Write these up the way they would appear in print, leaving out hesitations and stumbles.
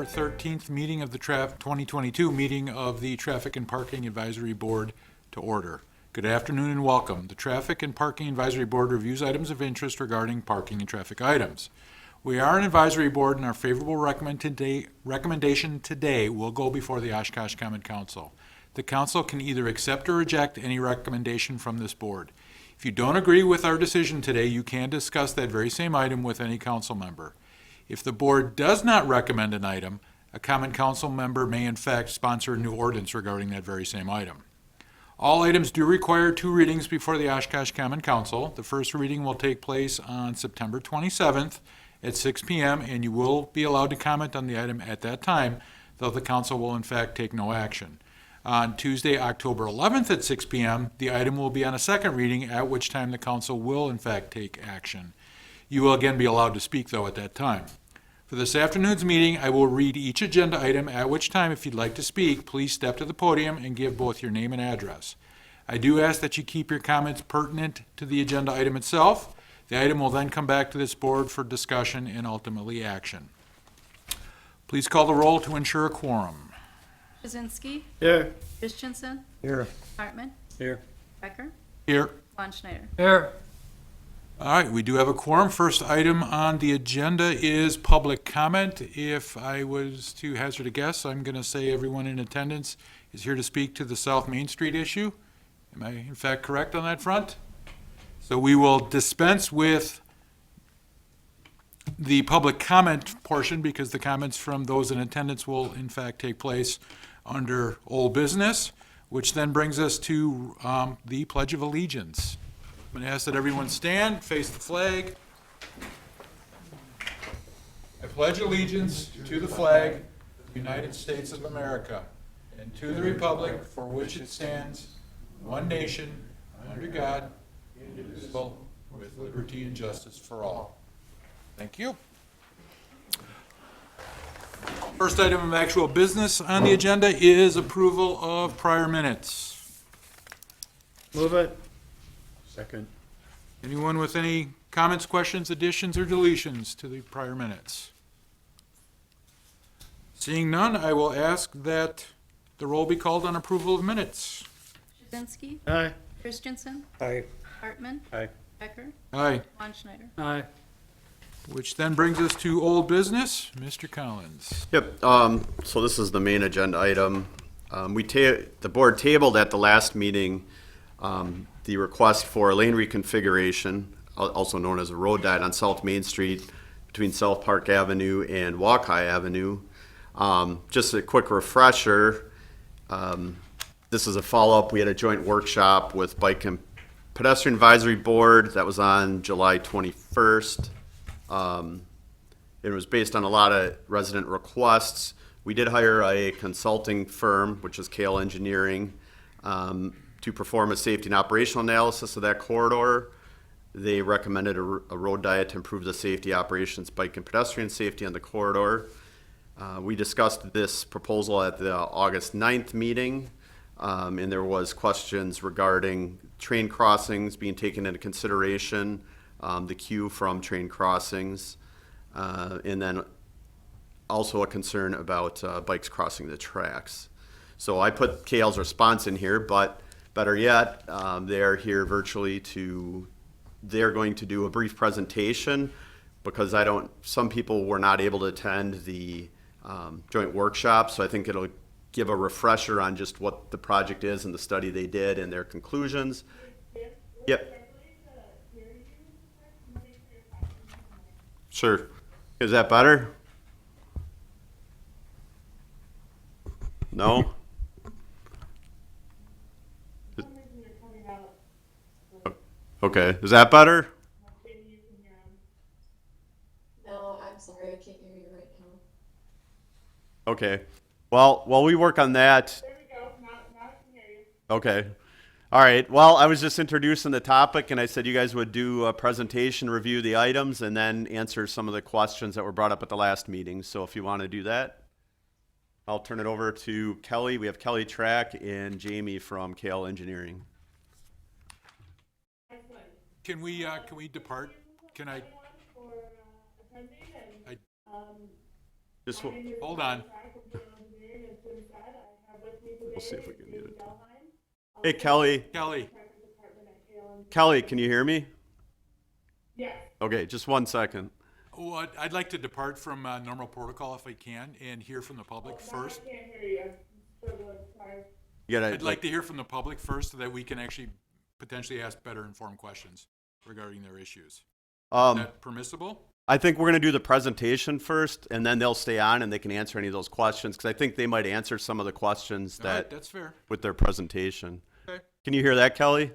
13th meeting of the 2022 meeting of the Traffic and Parking Advisory Board to order. Good afternoon and welcome. The Traffic and Parking Advisory Board reviews items of interest regarding parking and traffic items. We are an advisory board, and our favorable recommendation today will go before the Oshkosh Common Council. The council can either accept or reject any recommendation from this board. If you don't agree with our decision today, you can discuss that very same item with any council member. If the board does not recommend an item, a common council member may in fact sponsor a new ordinance regarding that very same item. All items do require 2 readings before the Oshkosh Common Council. The first reading will take place on September 27th at 6 p.m., and you will be allowed to comment on the item at that time, though the council will in fact take no action. On Tuesday, October 11th at 6 p.m., the item will be on a second reading, at which time the council will in fact take action. You will again be allowed to speak, though, at that time. For this afternoon's meeting, I will read each agenda item, at which time, if you'd like to speak, please step to the podium and give both your name and address. I do ask that you keep your comments pertinent to the agenda item itself. The item will then come back to this board for discussion and ultimately action. Please call the roll to ensure a quorum. Kaczynski. Here. Christensen. Here. Hartman. Here. Becker. Here. Von Schneider. Here. All right, we do have a quorum. First item on the agenda is public comment. If I was to hazard a guess, I'm going to say everyone in attendance is here to speak to the South Main Street issue. Am I in fact correct on that front? So we will dispense with the public comment portion because the comments from those in attendance will in fact take place under old business, which then brings us to the Pledge of Allegiance. I'm going to ask that everyone stand, face the flag. I pledge allegiance to the flag of the United States of America and to the republic for which it stands, one nation, under God, indivisible, with liberty and justice for all. Thank you. First item of actual business on the agenda is approval of prior minutes. Move it. Second. Anyone with any comments, questions, additions, or deletions to the prior minutes? Seeing none, I will ask that the roll be called on approval of minutes. Kaczynski. Aye. Christensen. Aye. Hartman. Aye. Becker. Aye. Von Schneider. Aye. Which then brings us to old business. Mr. Collins. Yep, so this is the main agenda item. The board tabled at the last meeting the request for a lane reconfiguration, also known as a road diet on South Main Street between South Park Avenue and Waukee Avenue. Just a quick refresher, this is a follow-up. We had a joint workshop with Bike and Pedestrian Advisory Board that was on July 21st. It was based on a lot of resident requests. We did hire a consulting firm, which is Kale Engineering, to perform a safety and operational analysis of that corridor. They recommended a road diet to improve the safety, operations, bike and pedestrian safety on the corridor. We discussed this proposal at the August 9th meeting, and there was questions regarding train crossings being taken into consideration, the queue from train crossings, and then also a concern about bikes crossing the tracks. So I put Kale's response in here, but better yet, they're here virtually they're going to do a brief presentation because some people were not able to attend the joint workshop, so I think it'll give a refresher on just what the project is and the study they did and their conclusions. Yep. Sure. Is that better? No? Okay. Is that better? No, I'm sorry, I can't hear you right now. Okay. Well, while we work on that. There we go. Now I can hear you. Okay. All right. Well, I was just introducing the topic, and I said you guys would do a presentation, review the items, and then answer some of the questions that were brought up at the last meeting. So if you want to do that, I'll turn it over to Kelly. We have Kelly Track and Jamie from Kale Engineering. Can we depart? Can I? Just, My name is Hold on. Engineering, as Jim said. I have with me today. We'll see if we can mute Jamie it. Delheim, hey, Kelly. Kelly, Traffic Department at KLM. Kelly, can you hear me? Yes. Okay, just 1 second. well, I'd like to depart from normal protocol if I can and hear from the public first. I can't hear you. I'm struggling. Sorry. You gotta, I'd like to hear from the public first so that we can actually potentially ask better informed questions regarding their issues. Is that permissible? I think we're going to do the presentation first, and then they'll stay on and they can answer any of those questions, because I think they might answer some of the questions All right, that that's fair. with their presentation. Okay. Can you hear that, Kelly?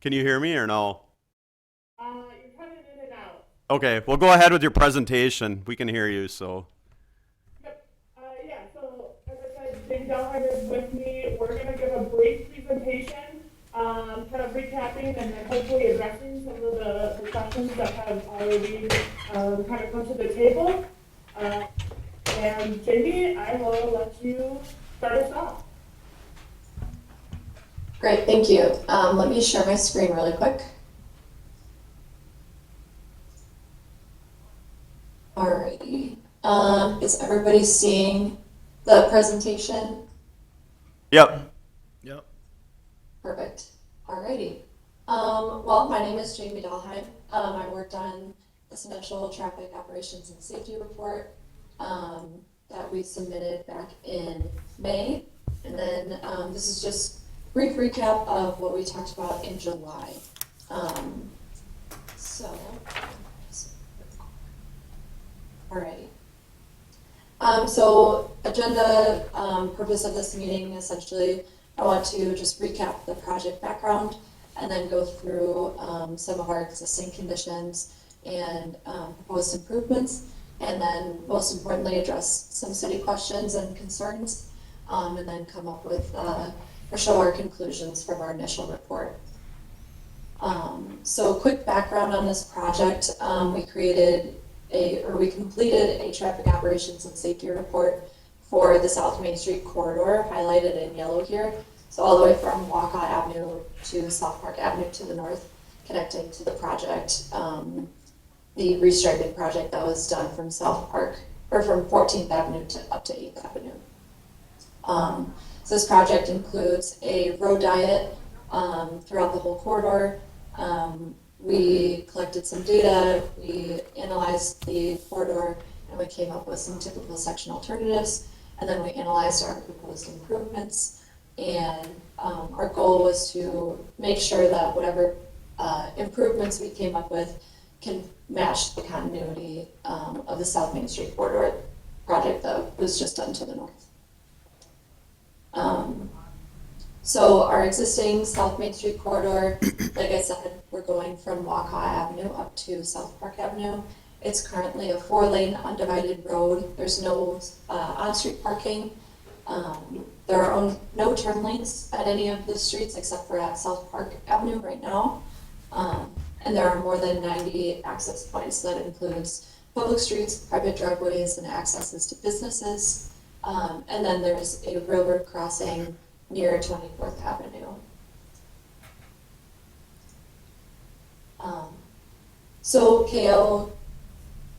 Can you hear me or no? You're cutting in and out. Okay, well, go ahead with your presentation. We can hear you, so. Yep. Yeah, so as I said, Jamie Delheim is with me. We're going to give a brief presentation, kind of recapping and then hopefully addressing some of the questions that have already kind of come to the table. And Jamie, I will let you start us off. Great, thank you. Let me share my screen really quick. Alrighty. Is everybody seeing the presentation? Yep. Yep. Perfect. Alrighty. Well, my name is Jamie Dahlheim. I worked on this initial traffic operations and safety report that we submitted back in May. And then this is just a brief recap of what we talked about in July. Alrighty. So agenda, purpose of this meeting, essentially, I want to just recap the project background and then go through some of our existing conditions and proposed improvements, and then most importantly address some city questions and concerns, and then come up with or show our conclusions from our initial report. So quick background on this project, we completed a traffic operations and safety report for the South Main Street corridor, highlighted in yellow here. So all the way from Walcott Avenue to South Park Avenue to the north, connecting to the project, the restriping project that was done from South Park, or from 14th Avenue to up to 8th Avenue. So this project includes a road diet throughout the whole corridor. We collected some data, we analyzed the corridor, and we came up with some typical section alternatives, and then we analyzed our proposed improvements. And our goal was to make sure that whatever improvements we came up with can match the continuity of the South Main Street corridor project that was just done to the north. So our existing South Main Street corridor, like I said, we're going from Walcott Avenue up to South Park Avenue. It's currently a 4-lane undivided road. There's no on-street parking. There are no turn lanes at any of the streets except for at South Park Avenue right now. And there are more than 90 access points. That includes public streets, private driveways, and accesses to businesses. And then there's a railroad crossing near 24th Avenue. So KO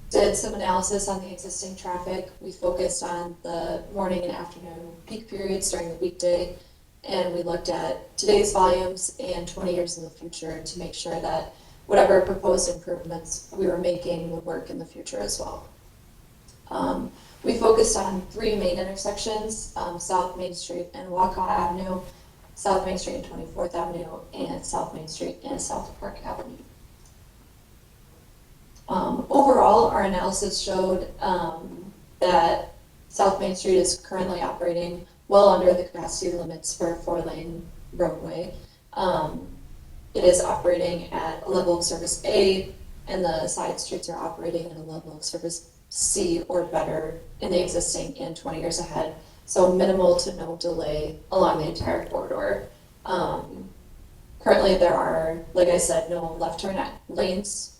did some analysis on the existing traffic. We focused on the morning and afternoon peak periods during the weekday, and we looked at today's volumes and 20 years in the future to make sure that whatever proposed improvements we were making would work in the future as well. We focused on 3 main intersections, South Main Street and Walcott Avenue, South Main Street and 24th Avenue, and South Main Street and South Park Avenue. Overall, our analysis showed that South Main Street is currently operating well under the capacity limits for a 4-lane roadway. It is operating at a level of service A, and the side streets are operating at a level of service C or better in the existing and 20 years ahead. So minimal to no delay along the entire corridor. Currently there are, like I said, no left turn lanes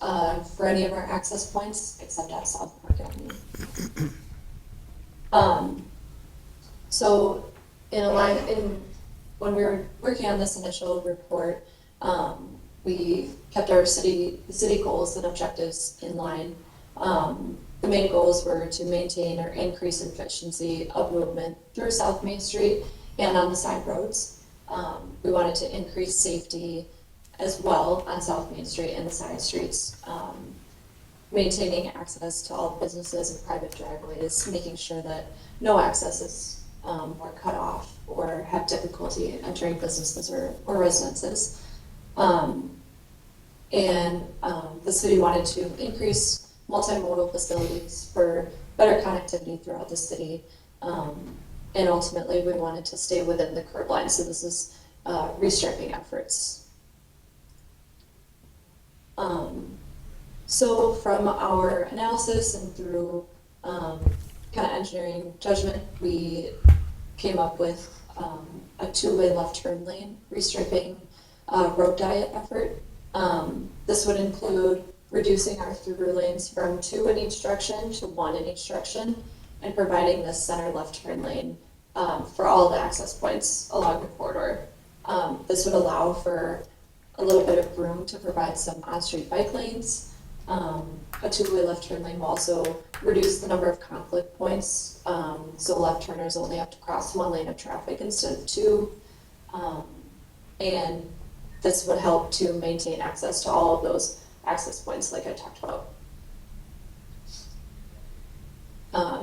for any of our access points except at South Park Avenue. So when we were working on this initial report, we kept our city goals and objectives in line. The main goals were to maintain or increase efficiency of movement through South Main Street and on the side roads. We wanted to increase safety as well on South Main Street and the side streets, maintaining access to all businesses and private driveways, making sure that no accesses were cut off or have difficulty entering businesses or residences. The city wanted to increase multimodal facilities for better connectivity throughout the city. And ultimately, we wanted to stay within the curb line, so this is restriping efforts. So from our analysis and through kind of engineering judgment, we came up with a two-way left turn lane restriping road diet effort. This would include reducing our through lanes from 2 in each direction to 1 in each direction, and providing this center left turn lane for all the access points along the corridor. This would allow for a little bit of room to provide some on-street bike lanes. A two-way left turn lane will also reduce the number of conflict points, so left turners only have to cross 1 lane of traffic instead of 2. And this would help to maintain access to all of those access points like I talked about.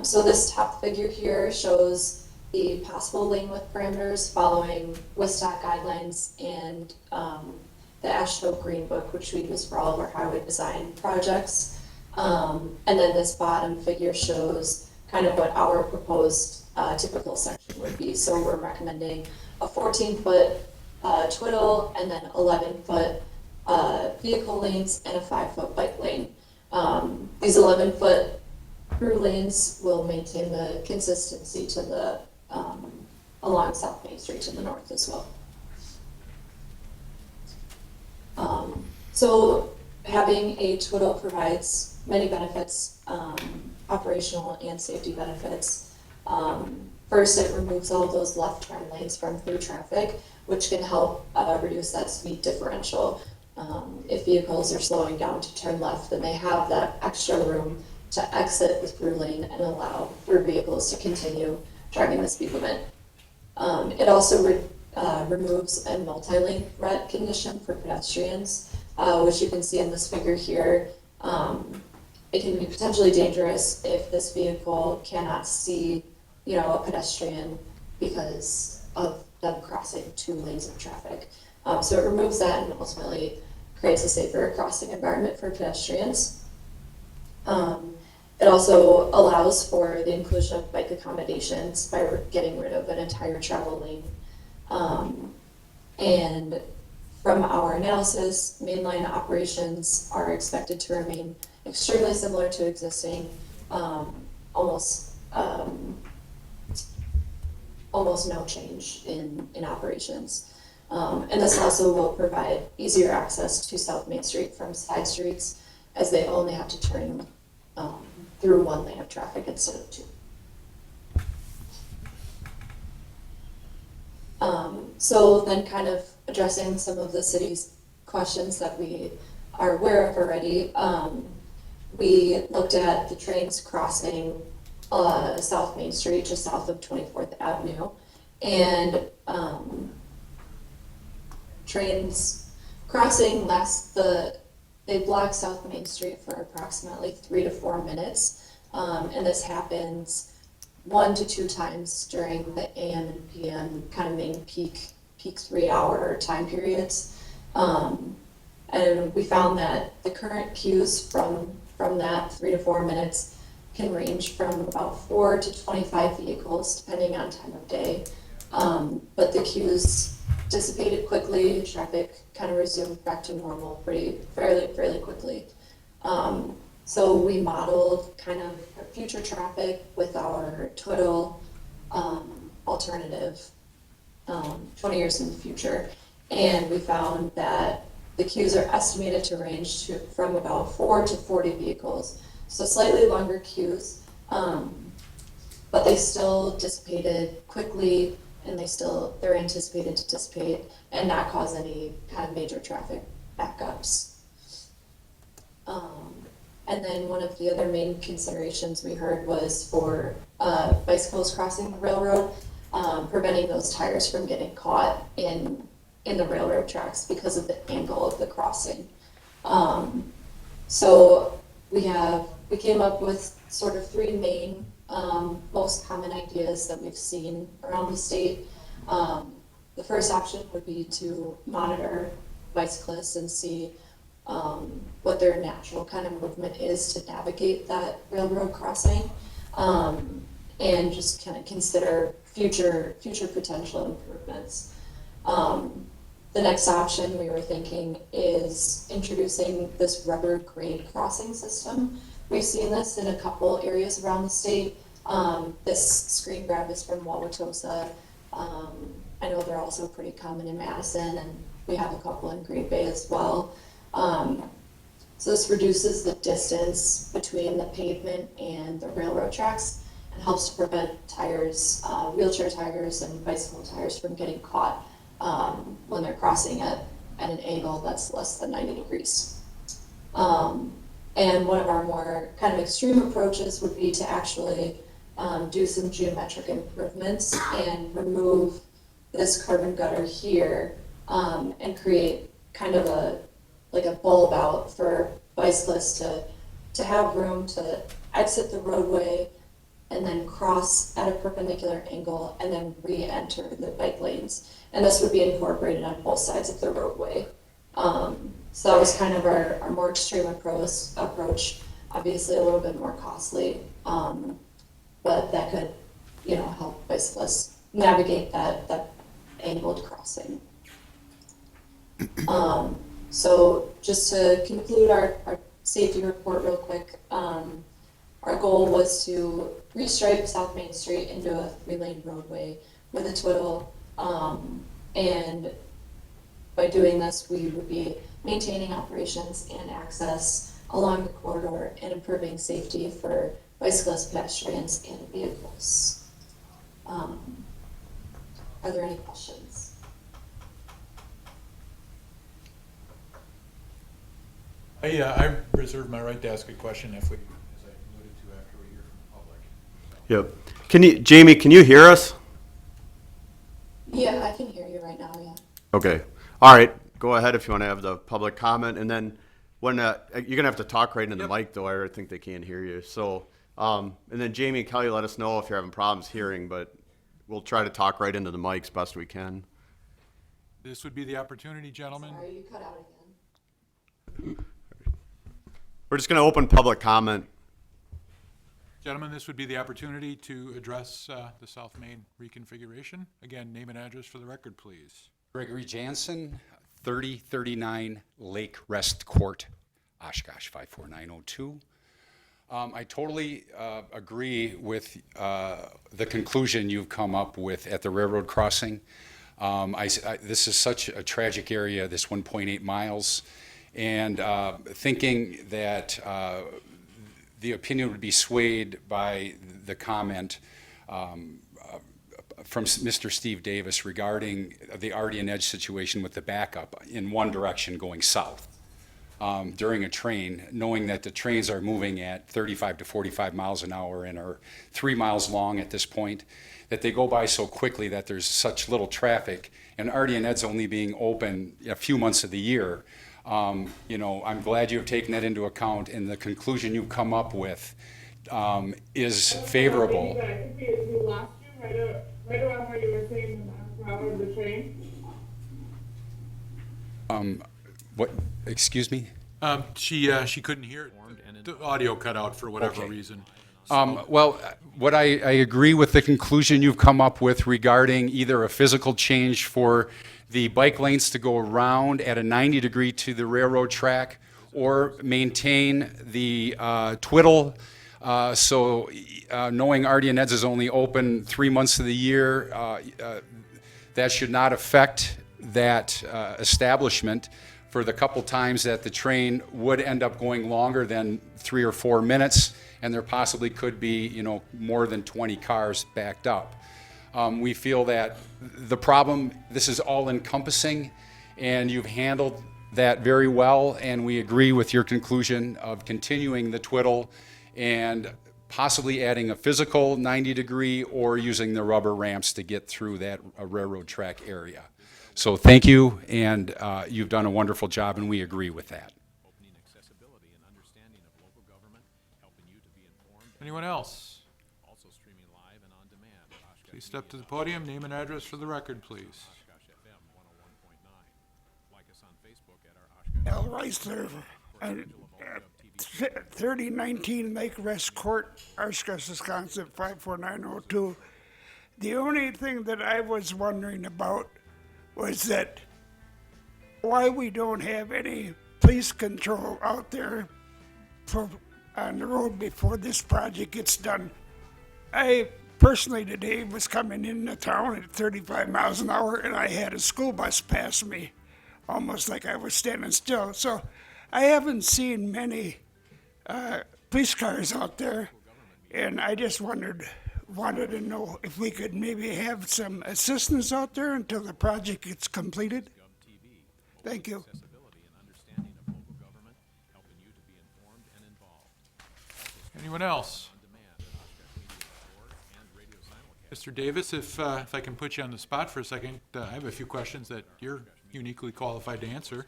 So this top figure here shows the possible lane width parameters following WSDOT guidelines and the AASHTO Green Book, which we use for all of our highway design projects. And then this bottom figure shows kind of what our proposed typical section would be. So we're recommending a 14-foot twiddle and then 11-foot vehicle lanes and a 5-foot bike lane. These 11-foot through lanes will maintain the consistency to the along South Main Street to the north as well. So having a twiddle provides many benefits, operational and safety benefits. First, it removes all of those left turn lanes from through traffic, which can help reduce that speed differential. If vehicles are slowing down to turn left, then they have that extra room to exit the through lane and allow through vehicles to continue driving the speed limit. It also removes a multi-lane red condition for pedestrians, which you can see in this figure here. It can be potentially dangerous if this vehicle cannot see, a pedestrian because of them crossing 2 lanes of traffic. So it removes that and ultimately creates a safer crossing environment for pedestrians. It also allows for the inclusion of bike accommodations by getting rid of an entire travel lane. And from our analysis, mainline operations are expected to remain extremely similar to existing, almost no change in operations. And this also will provide easier access to South Main Street from side streets, as they only have to turn through 1 lane of traffic instead of 2. So then kind of addressing some of the city's questions that we are aware of already, we looked at the trains crossing South Main Street just south of 24th Avenue, and trains crossing they block South Main Street for approximately 3 to 4 minutes, and this happens 1 to 2 times during the AM and PM kind of main peak 3-hour time periods. And we found that the current queues from that 3 to 4 minutes can range from about 4 to 25 vehicles depending on time of day. But the queues dissipated quickly, traffic kind of resumed back to normal fairly quickly. So we modeled kind of future traffic with our twiddle alternative 20 years in the future, and we found that the queues are estimated to range from about 4 to 40 vehicles, so slightly longer queues, but they still dissipated quickly, and they're anticipated to dissipate and not cause any kind of major traffic backups. And then one of the other main considerations we heard was for bicycles crossing the railroad, preventing those tires from getting caught in the railroad tracks because of the angle of the crossing. So we came up with sort of three main most common ideas that we've seen around the state. The first option would be to monitor bicyclists and see what their natural kind of movement is to navigate that railroad crossing, and just kind of consider future potential improvements. The next option we were thinking is introducing this rubber grade crossing system. We've seen this in a couple areas around the state. This screen grab is from Wauwatosa. I know they're also pretty common in Madison, and we have a couple in Green Bay as well. So this reduces the distance between the pavement and the railroad tracks and helps to prevent tires, wheelchair tires and bicycle tires from getting caught when they're crossing at an angle that's less than 90 degrees. And one of our more kind of extreme approaches would be to actually do some geometric improvements and remove this carbon gutter here and create kind of a bulb out for bicyclists to have room to exit the roadway and then cross at a perpendicular angle and then re-enter the bike lanes. And this would be incorporated on both sides of the roadway. So that was kind of our more extreme approach, obviously a little bit more costly, but that could, help bicyclists navigate that angled crossing. So just to conclude our safety report real quick, our goal was to restripe South Main Street into a 3-lane roadway with a twiddle, and by doing this, we would be maintaining operations and access along the corridor and improving safety for bicyclists, pedestrians, and vehicles. Are there any questions? I reserve my right to ask a question if we, as I alluded to, after we hear from the public. Yep. Jamie, can you hear us? Yeah, I can hear you right now, yeah. Okay. All right. Go ahead if you want to have the public comment. And then when you're going to have to talk right into the mic, though. I think they can't hear you. So, and then Jamie and Kelly, let us know if you're having problems hearing, but we'll try to talk right into the mics best we can. This would be the opportunity, gentlemen. Sorry, you cut out again. We're just going to open public comment. Gentlemen, this would be the opportunity to address the South Main reconfiguration. Again, name and address for the record, please. Gregory Jansen, 3039 Lake Rest Court, Oshkosh 54902. I totally agree with the conclusion you've come up with at the railroad crossing. This is such a tragic area, this 1.8 miles, and thinking that the opinion would be swayed by the comment from Mr. Steve Davis regarding the Artie and Edge situation with the backup in one direction going south during a train, knowing that the trains are moving at 35 to 45 miles an hour and are 3 miles long at this point, that they go by so quickly that there's such little traffic, and Artie and Ed's only being open a few months of the year. I'm glad you've taken that into account, and the conclusion you've come up with is favorable. I think we lost you right around where you were saying the miles per hour of the train. What? Excuse me? She couldn't hear it. The audio cut out for whatever Okay. reason. Well, what I agree with the conclusion you've come up with regarding either a physical change for the bike lanes to go around at a 90 degree to the railroad track, or maintain the twiddle. So knowing Artie and Ed's is only open 3 months of the year, that should not affect that establishment for the couple times that the train would end up going longer than 3 or 4 minutes, and there possibly could be, more than 20 cars backed up. We feel that the problem, this is all encompassing, and you've handled that very well, and we agree with your conclusion of continuing the twiddle and possibly adding a physical 90-degree or using the rubber ramps to get through that railroad track area. So thank you, and you've done a wonderful job, and we agree with that. Anyone else? Please step to the podium, name and address for the record, please. Al Reisler, 3019 Lake Rest Court, Oshkosh, Wisconsin, 54902. The only thing that I was wondering about was that why we don't have any police control out there on the road before this project gets done. I personally today was coming into town at 35 miles an hour and I had a school bus pass me, almost like I was standing still. So I haven't seen many police cars out there, and I just wanted to know if we could maybe have some assistance out there until the project gets completed. Thank you. Anyone else? Mr. Davis, if I can put you on the spot for a second, I have a few questions that you're uniquely qualified to answer.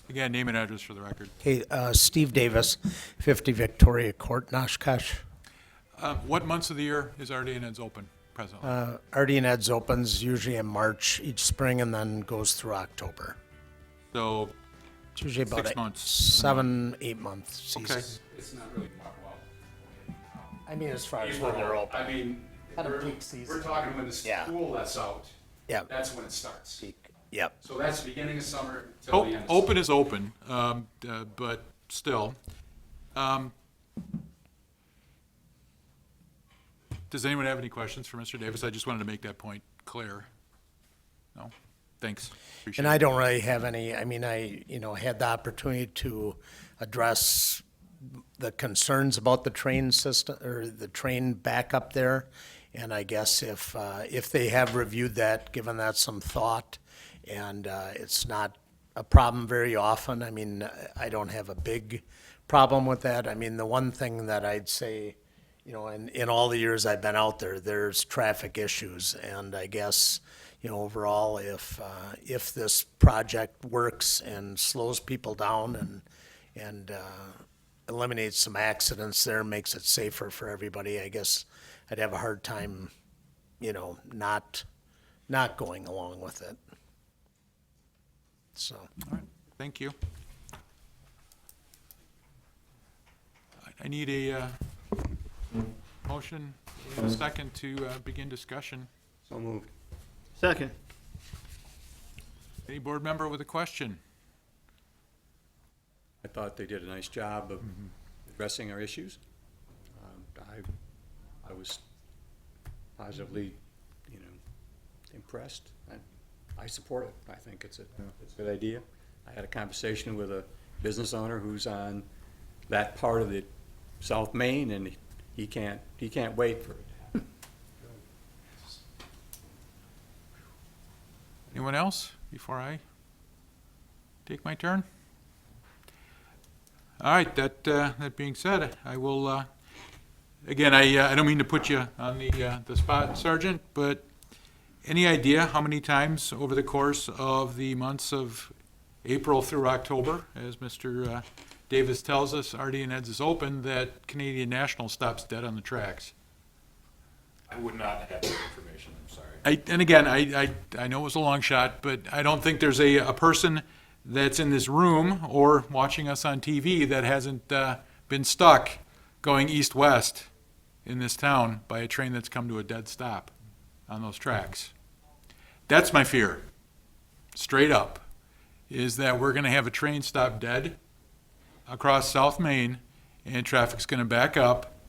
Again, name and address for the record. Hey, Steve Davis, 50 Victoria Court, Oshkosh. What months of the year is RD and Ed's open presently? RD and Ed's opens usually in March each spring and then goes through October. So, It's usually about 6 months. 7-8 month season. okay. It's not really, well, I mean, as far as when they're open. I mean, Kind of we're peak season. we're talking when the Yeah. school lets out, Yeah. that's when it starts. Yep. So that's the beginning of summer till the end of summer. Open is open, but still. Does anyone have any questions for Mr. Davis? I just wanted to make that point clear. No? Thanks. Appreciate And it. I don't really have any, I mean, I had the opportunity to address the concerns about the train system, or the train back up there. And I guess if they have reviewed that, given that some thought, and it's not a problem very often, I mean, I don't have a big problem with that. I mean, the one thing that I'd say, in all the years I've been out there, there's traffic issues. And I guess, overall, if this project works and slows people down and eliminates some accidents there, makes it safer for everybody, I guess I'd have a hard time, not going along with it. So, All right, thank you. I need a motion, and a second to begin discussion. So moved. Second. Any board member with a question? I thought they did a nice job of addressing our issues. I was positively, impressed. I support it. I think it's a good idea. I had a conversation with a business owner who's on that part of the South Main, and he can't wait for it. Anyone else before I take my turn? All right, that being said, I will, again, I don't mean to put you on the spot, Sergeant, but any idea how many times over the course of the months of April through October, as Mr. Davis tells us, RD and Ed's is open, that Canadian National stops dead on the tracks? I would not have that information, I'm sorry. And again, I know it was a long shot, but I don't think there's a person that's in this room or watching us on TV that hasn't been stuck going east-west in this town by a train that's come to a dead stop on those tracks. That's my fear, straight up, is that we're going to have a train stop dead across South Main, and traffic's going to back up,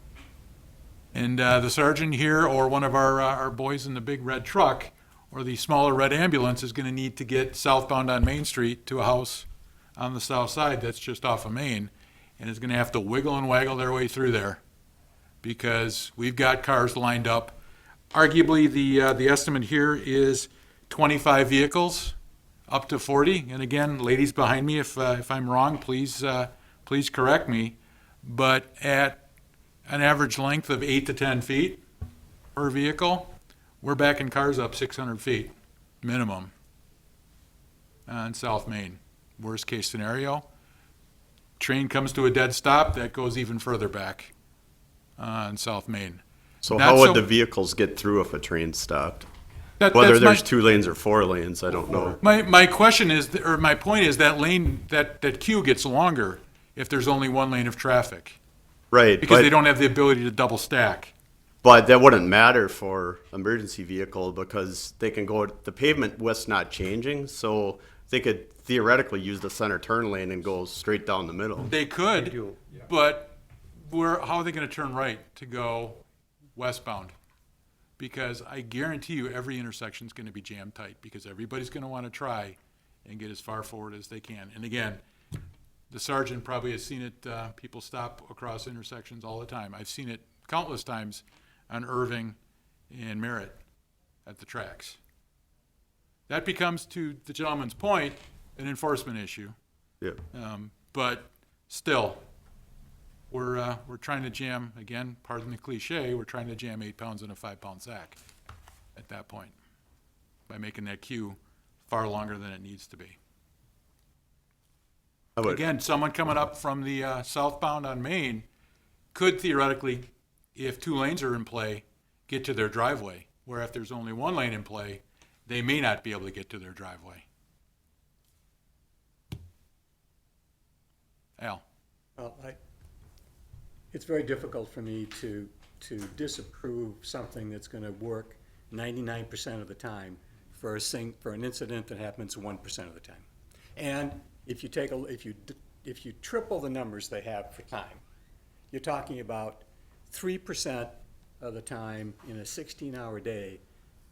and the sergeant here or one of our boys in the big red truck or the smaller red ambulance is going to need to get southbound on Main Street to a house on the south side that's just off of Main, and is going to have to wiggle and waggle their way through there because we've got cars lined up. Arguably, the estimate here is 25 vehicles up to 40. And again, ladies behind me, if I'm wrong, please correct me. But at an average length of 8 to 10 feet per vehicle, we're backing cars up 600 feet minimum on South Main. Worst case scenario, train comes to a dead stop, that goes even further back on South Main. So Not how would so- the vehicles get through if a train stopped? That- Whether that's my- there's 2 lanes or 4 lanes, I don't know. My question is, or my point is, that lane, that queue gets longer if there's only one lane of traffic, Right, because they but, don't have the ability to double stack. but that wouldn't matter for emergency vehicle because they can go, the pavement width's not changing, so they could theoretically use the center turn lane and go straight down the middle. They could, but how are they gonna turn right to go westbound? Because I guarantee you, every intersection's gonna be jam tight, because everybody's gonna wanna try and get as far forward as they can. And again, the sergeant probably has seen it, people stop across intersections all the time. I've seen it countless times on Irving and Merritt at the tracks. That becomes, to the gentleman's point, an enforcement issue. Yeah. But still, we're trying to jam, again, pardon the cliche, we're trying to jam 8 pounds in a 5-pound sack at that point by making that queue far longer than it needs to be. I would- Again, someone coming up from the southbound on Main could theoretically, if 2 lanes are in play, get to their driveway, where if there's only 1 lane in play, they may not be able to get to their driveway. Al? Well, it's very difficult for me to disapprove something that's gonna work 99% of the time for an incident that happens 1% of the time. And if you triple the numbers they have for time, you're talking about 3% of the time in a 16-hour day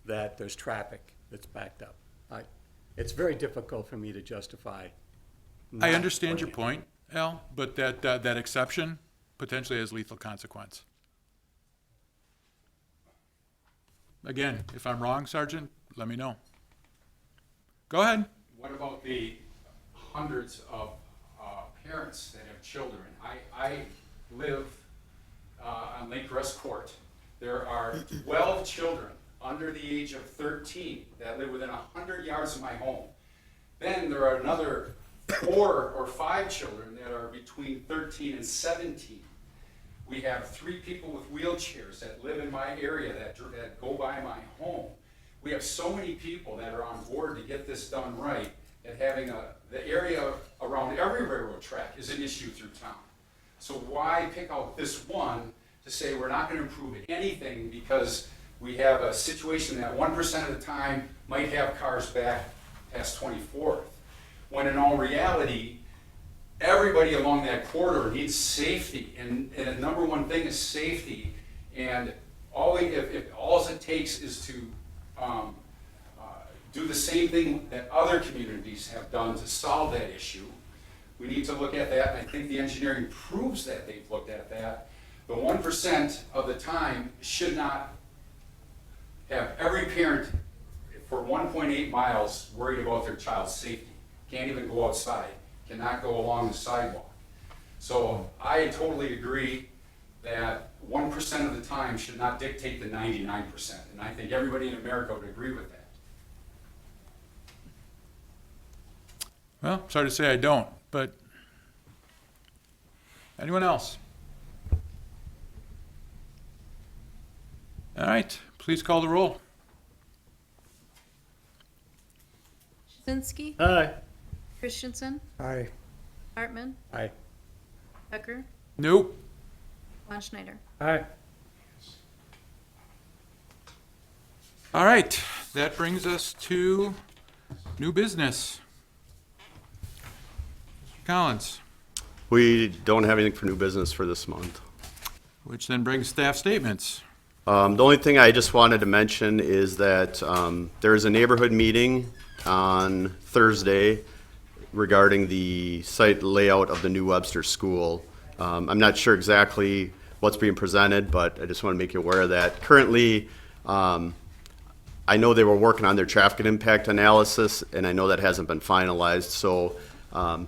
that there's traffic that's backed up. It's very difficult for me to justify. I not understand your doing it. point, Al, but that exception potentially has lethal consequence. Again, if I'm wrong, Sergeant, let me know. Go ahead. What about the hundreds of parents that have children? I live on Lake Crest Court. There are 12 children under the age of 13 that live within 100 yards of my home. Then there are another 4 or 5 children that are between 13 and 17. We have 3 people with wheelchairs that live in my area that go by my home. We have so many people that are on board to get this done right, that having the area around every railroad track is an issue through town. So why pick out this one to say we're not going to improve anything because we have a situation that 1% of the time might have cars back past 24th, when in all reality, everybody along that corridor needs safety, and the number one thing is safety. And if all it takes is to do the same thing that other communities have done to solve that issue, we need to look at that. And I think the engineering proves that they've looked at that. The 1% of the time should not have every parent for 1.8 miles worried about their child's safety. Can't even go outside, cannot go along the sidewalk. So I totally agree that 1% of the time should not dictate the 99%. And I think everybody in America would agree with that. Well, sorry to say I don't, but anyone else? All right, please call the roll. Jazinski, Aye. Christensen, Aye. Hartman, Aye. Becker, Nope. Von Schneider. Aye. All right, that brings us to new business. Collins, We don't have anything for new business for this month. which then brings staff statements. The only thing I just wanted to mention is that there is a neighborhood meeting on Thursday regarding the site layout of the new Webster School. I'm not sure exactly what's being presented, but I just want to make you aware of that. Currently, I know they were working on their traffic impact analysis, and I know that hasn't been finalized. So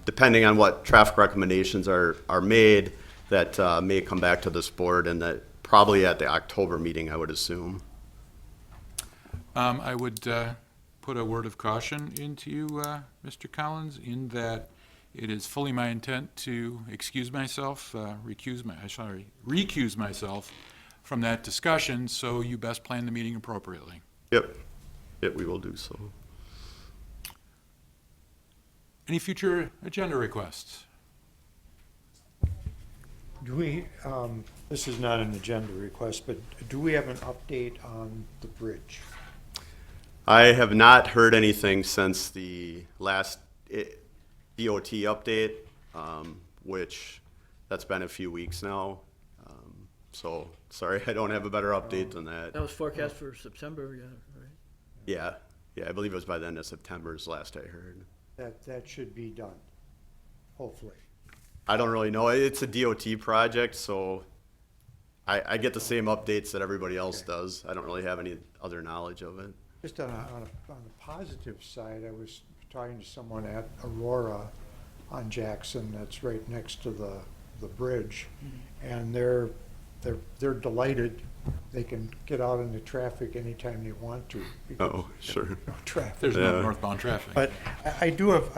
depending on what traffic recommendations are made, that may come back to this board, and that probably at the October meeting, I would assume. I would put a word of caution into you, Mr. Collins, in that it is fully my intent to recuse myself from that discussion, so you best plan the meeting appropriately. Yep, we will do so. Any future agenda requests? Do we, this is not an agenda request, but do we have an update on the bridge? I have not heard anything since the last DOT update, which that's been a few weeks now. So, sorry, I don't have a better update than that. That was forecast for September, yeah, right? Yeah, I believe it was by the end of September is last I heard. That should be done, hopefully. I don't really know. It's a DOT project, so I get the same updates that everybody else does. I don't really have any other knowledge of it. Just on a positive side, I was talking to someone at Aurora on Jackson that's right next to the bridge, and they're delighted. They can get out into traffic anytime they want to. because Oh, sure. there's no traffic. There's no Yeah. northbound traffic. But I do have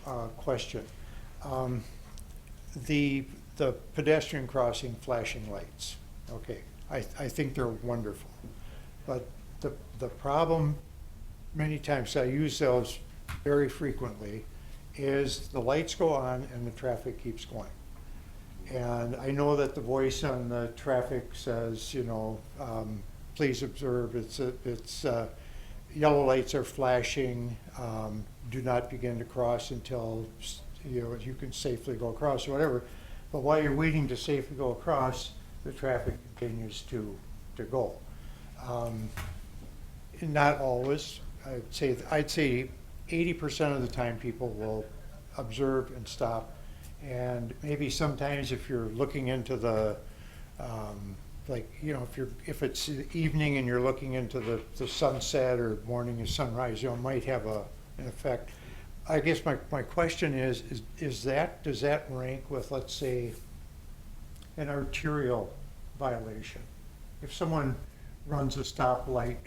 a question. The pedestrian crossing flashing lights, okay, I think they're wonderful. But the problem, many times, I use those very frequently, is the lights go on and the traffic keeps going. And I know that the voice on the traffic says, please observe, it's yellow lights are flashing, do not begin to cross until, you can safely go across or whatever. But while you're waiting to safely go across, the traffic continues to go. Not always. I'd say 80% of the time people will observe and stop. And maybe sometimes if you're looking into the, if it's evening and you're looking into the sunset or morning or sunrise, it might have an effect. I guess my question is does that rank with, let's say, an arterial violation? If someone runs a stoplight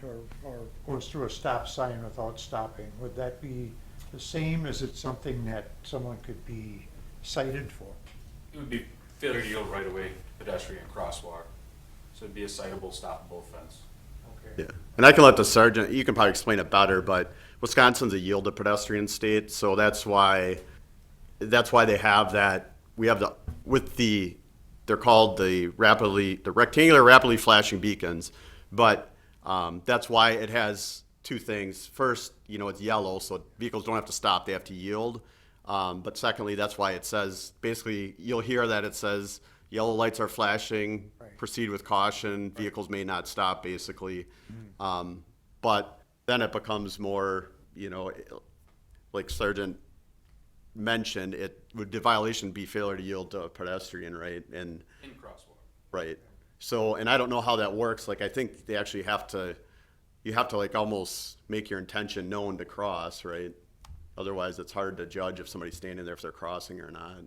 or goes through a stop sign without stopping, would that be the same? Is it something that someone could be cited for? It would be failure to yield right away, pedestrian crosswalk. So it'd be a citable, stoppable offense. Okay. Yeah, and I can let the sergeant, you can probably explain it better, but Wisconsin's a yielded pedestrian state, so that's why they have that. We have they're called the rectangular rapidly flashing beacons, but that's why it has two things. First, it's yellow, so vehicles don't have to stop, they have to yield. But secondly, that's why it says, basically, you'll hear that it says, yellow lights are flashing, Right. proceed with caution, vehicles may not stop, basically. But then it becomes more, like Sergeant mentioned, the violation be failure to yield to a pedestrian, right? And In crosswalk. right. So, and I don't know how that works. Like, I think they actually you have to like almost make your intention known to cross, right? Otherwise, it's hard to judge if somebody's standing there if they're crossing or not.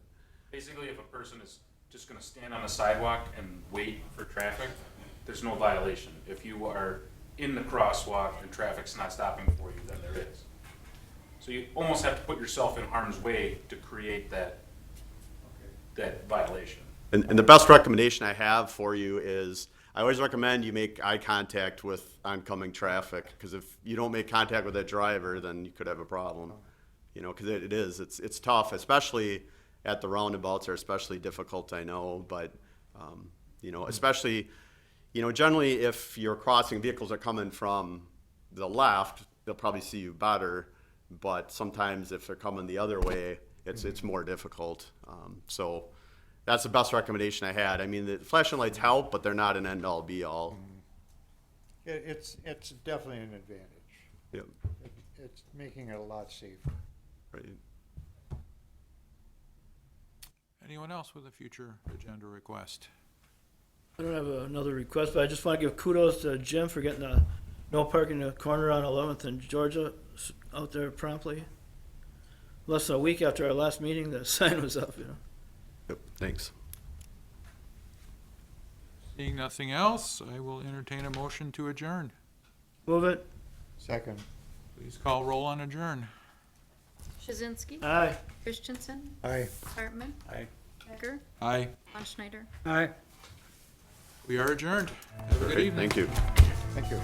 Basically, if a person is just gonna stand on the sidewalk and wait for traffic, there's no violation. If you are in the crosswalk and traffic's not stopping for you, then there is. So you almost have to put yourself in harm's way to create that violation. And the best recommendation I have for you is, I always recommend you make eye contact with oncoming traffic, because if you don't make contact with that driver, then you could have a problem. Because it's tough, especially at the roundabouts are especially difficult, I know, but, especially, generally if you're crossing, vehicles are coming from the left, they'll probably see you better, but sometimes if they're coming the other way, it's more difficult. So that's the best recommendation I had. I mean, the flashing lights help, but they're not an end-all, be-all. It's definitely an advantage. Yep, It's making it a lot safer. right. Anyone else with a future agenda request? I don't have another request, but I just want to give kudos to Jim for getting the No parking in the corner on 11th and Georgia out there promptly. Less than a week after our last meeting, the sign was up, you know. Yep, thanks. Seeing nothing else, I will entertain a motion to adjourn. Move it. Second. Please call roll on adjourn. Shazinski. Aye. Christensen. Aye. Hartman. Aye. Becker. Aye. Von Schneider. Aye. We are adjourned. Have a good evening. Thank you. Thank you.